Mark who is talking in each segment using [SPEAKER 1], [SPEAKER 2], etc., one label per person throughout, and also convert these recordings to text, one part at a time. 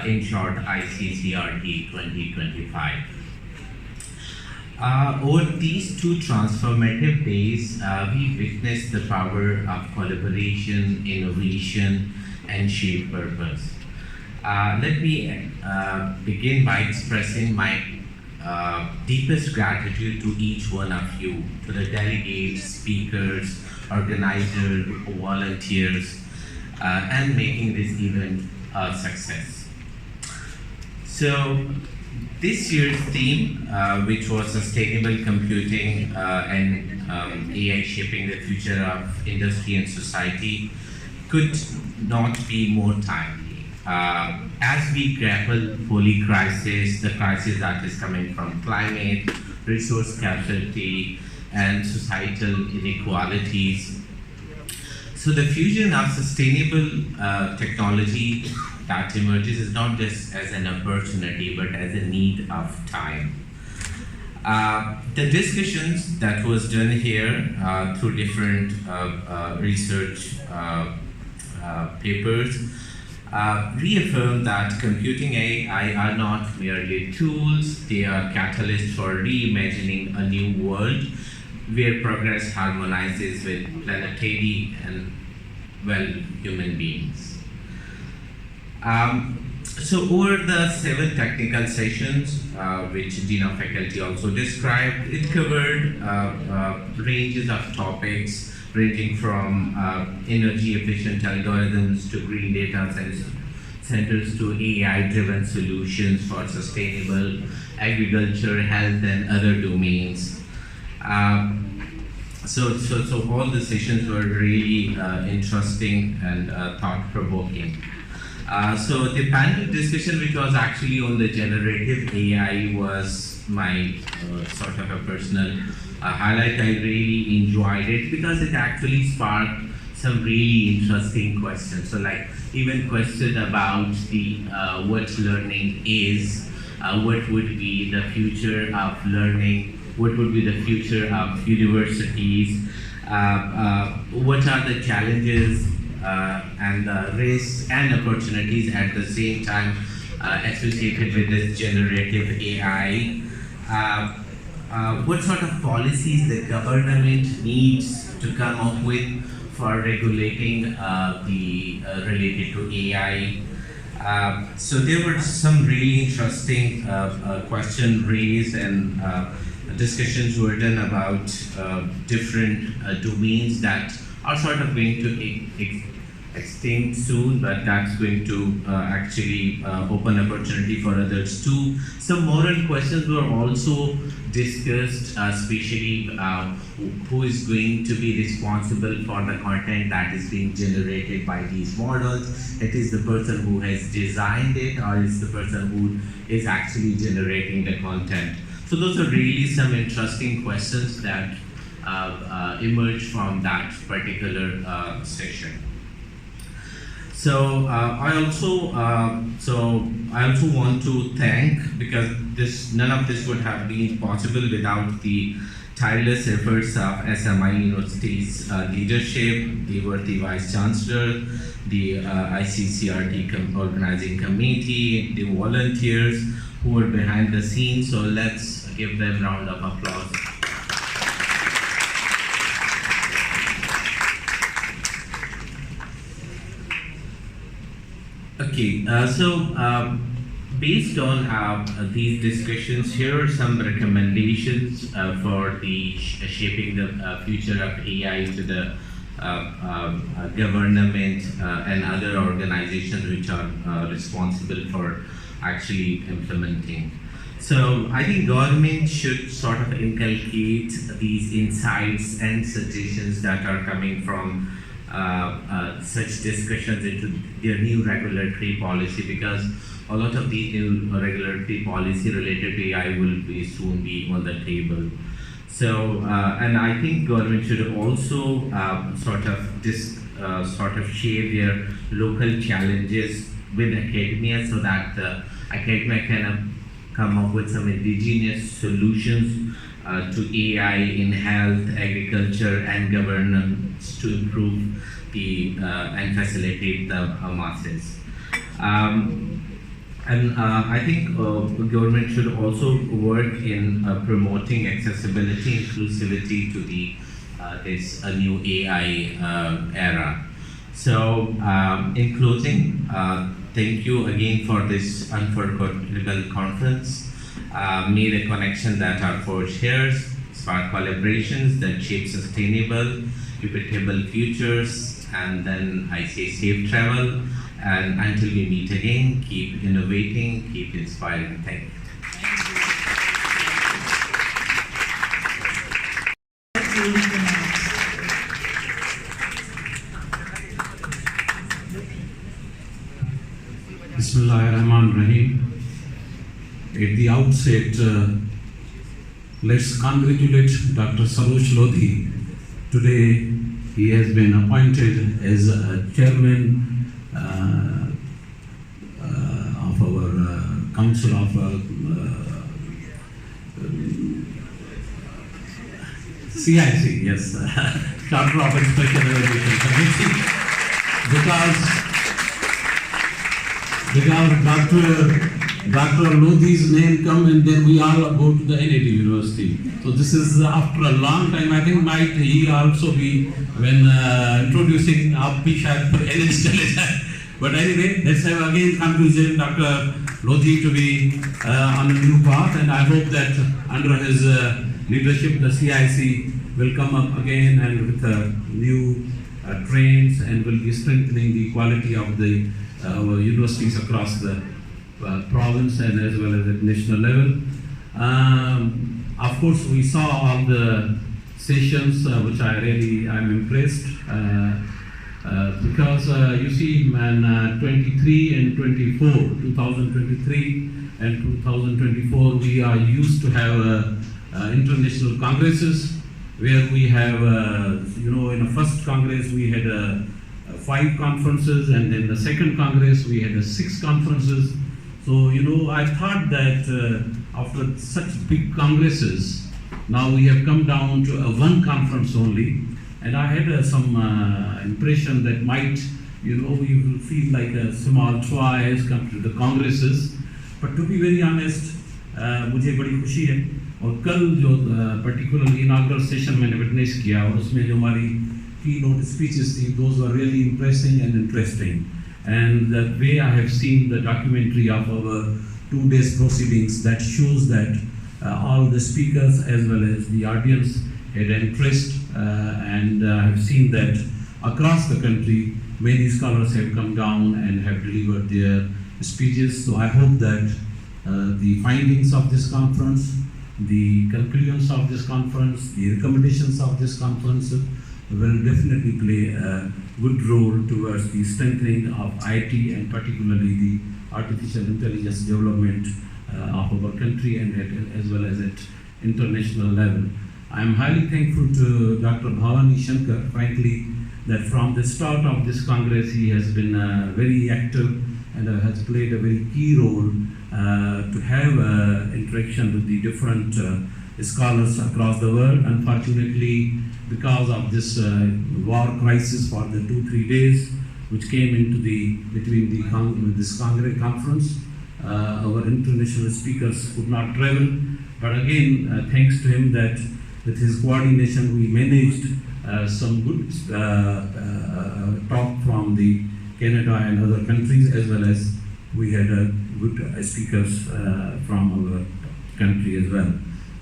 [SPEAKER 1] in short ICCRT 2025. Over these two transformative days, we witnessed the power of collaboration, innovation, and shared purpose. Let me begin by expressing my deepest gratitude to each one of you, to the delegates, speakers, organizers, volunteers, and making this event a success. So, this year's theme, which was sustainable computing and AI shaping the future of industry and society, could not be more timely. As we grapple holy crisis, the crisis that is coming from climate, resource scarcity, and societal inequalities. So the fusion of sustainable technology that emerges is not just as an opportunity, but as a need of time. The discussions that was done here through different research papers reaffirm that computing AI are not merely tools, they are catalysts for reimagining a new world where progress harmonizes with planetary and, well, human beings. So over the 7 technical sessions, which Dean of Faculty also described, it covered ranges of topics ranging from energy efficient algorithms to green data centers to AI-driven solutions for sustainable agriculture, health, and other domains. So all the sessions were really interesting and thought-provoking. So the panel discussion, which was actually on the generative AI, was my sort of a personal highlight. I really enjoyed it because it actually sparked some really interesting questions. So like even question about the what learning is, what would be the future of learning, what would be the future of universities, what are the challenges and the risks and opportunities at the same time associated with this generative AI. What sort of policies the government needs to come up with for regulating the related to AI. So there were some really interesting questions raised and discussions were done about different domains that are sort of going to extinct soon, but that's going to actually open opportunity for others too. Some moral questions were also discussed, especially who is going to be responsible for the content that is being generated by these models. It is the person who has designed it, or is the person who is actually generating the content. So those are really some interesting questions that emerged from that particular session. So I also want to thank, because none of this would have been possible without the tireless efforts of SMI University's leadership, the worthy Vice Chancellor, the ICCRT organizing committee, the volunteers who were behind the scenes. So let's give them a round of applause. Okay, based on these discussions, here are some recommendations for the shaping the future of AI to the government and other organizations which are responsible for actually implementing. So I think government should sort of inculcate these insights and suggestions that are coming from such discussions into their new regulatory policy, because a lot of these new regulatory policy related to AI will soon be on the table. So, and I think government should also sort of share their local challenges with academia, so that the academia can come up with some indigenous solutions to AI in health, agriculture, and governance to improve the and facilitate the masses. And I think government should also work in promoting accessibility, inclusivity to the this new AI era. So, in closing, thank you again for this unforgettable conference. Made a connection that are forged here, spark collaborations that shape sustainable, equitable futures, and then I say safe travel. And until we meet again, keep innovating, keep inspiring. Thank you.
[SPEAKER 2] Bismillahirrahmanirrahim. At the outset, let's congratulate Dr. Sarosh Lodhi. Today, he has been appointed as a chairman of our Council of CIC, yes, Charter of Inspection Evaluation Committee, because Dr. Lodhi's name come and then we all go to the NAD University. So this is after a long time. I think might he also be when introducing Apishad for NS. But anyway, let's have again conclusion Dr. Lodhi to be on a new path, and I hope that under his leadership the CIC will come up again and with new trains and will be strengthening the quality of the universities across the province and as well as at national level. Of course, we saw all the sessions which I'm impressed because you see in 23 and 24, 2023 and 2024, we are used to have international congresses where we have, in the first congress we had 5 conferences, and then the second congress we had 6 conferences. So, I thought that after such big congresses, now we have come down to one conference only, and I had some impression that might, we will feel like a small twice come to the congresses. But to be very honest, मुझे बड़ी खुशी है, और कल जो particularly inaugural session मैंने witness किया, और उसमें जो हमारी keynote speeches थी, those were really impressive and interesting. And the way I have seen the documentary of our 2 days proceedings, that shows that all the speakers as well as the audience had interest, and I have seen that across the country many scholars have come down and have delivered their speeches. So I hope that the findings of this conference, the conclusions of this conference, the recommendations of this conference will definitely play a good role towards the strengthening of IT and particularly the artificial intelligence development of our country and as well as at international level. I am highly thankful to Dr. Bhavani Shankar, frankly, that from the start of this Congress he has been very active and has played a very key role to have interaction with the different scholars across the world. Unfortunately, because of this war crisis for the 2-3 days which came into this conference, our international speakers could not travel. But again, thanks to him that with his coordination we managed some good talk from the Canada and other countries, as well as we had good speakers from our country as well.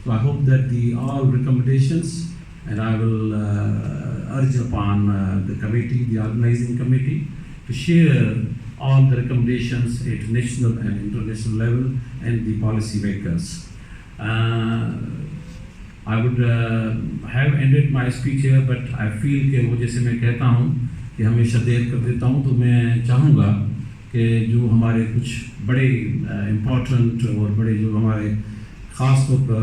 [SPEAKER 2] So I hope that all recommendations, and I will urge upon the committee, the organizing committee, to share all the recommendations at national and international level and the policy makers. I would have ended my speech here, but I feel कि वो जैसे मैं कहता हूँ कि हमेशा देर कर देता हूँ, तो मैं चाहूँगा कि जो हमारे कुछ बड़े इम्पोर्टेंट और बड़े जो हमारे ख़ास तौर पर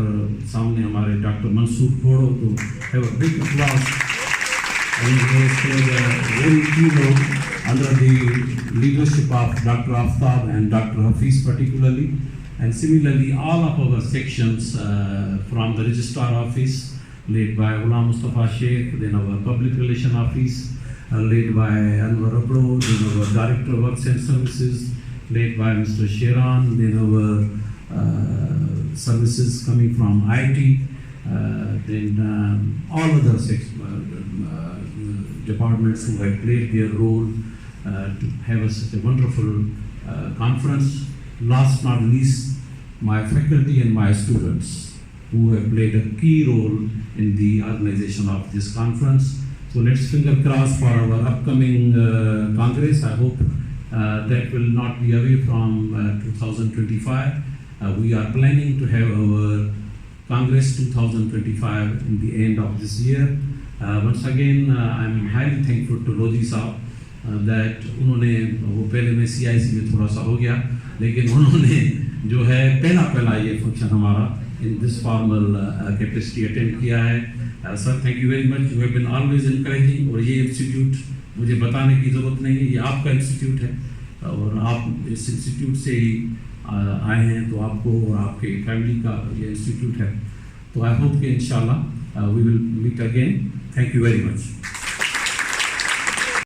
[SPEAKER 2] सामने हमारे डॉक्टर मंसूर खोड़ो, तो have a big applause and very keynote under the leadership of Dr. Aftab and Dr. Hafiz particularly. And similarly, all of our sections from the Registrar Office, led by Ghulam Mustafa Sheikh, then our Public Relation Office, led by Anwar Abro, then our Director of Works and Services, led by Mr. Sheran, then our services coming from IT, then all other departments who have played their role to have such a wonderful conference. Last not least, my faculty and my students who have played a key role in the organization of this conference. So let's finger cross for our upcoming Congress. I hope that will not be away from 2025. We are planning to have our Congress 2025 in the end of this year. Once again, I'm highly thankful to Roji Saab that उन्होंने वो पहले में CIC में थोड़ा सा हो गया, लेकिन उन्होंने जो है पहला ये फंक्शन हमारा in this formal capacity attend किया है. Sir, thank you very much. You have been always encouraging. और ये इंस्टीट्यूट मुझे बताने की ज़रूरत नहीं है, ये आपका इंस्टीट्यूट है और आप इस इंस्टीट्यूट से ही आए हैं, तो आपको और आपके फैमिली का ये इंस्टीट्यूट है. तो आई होप कि इंशाल्लाह we will meet again. Thank you very much.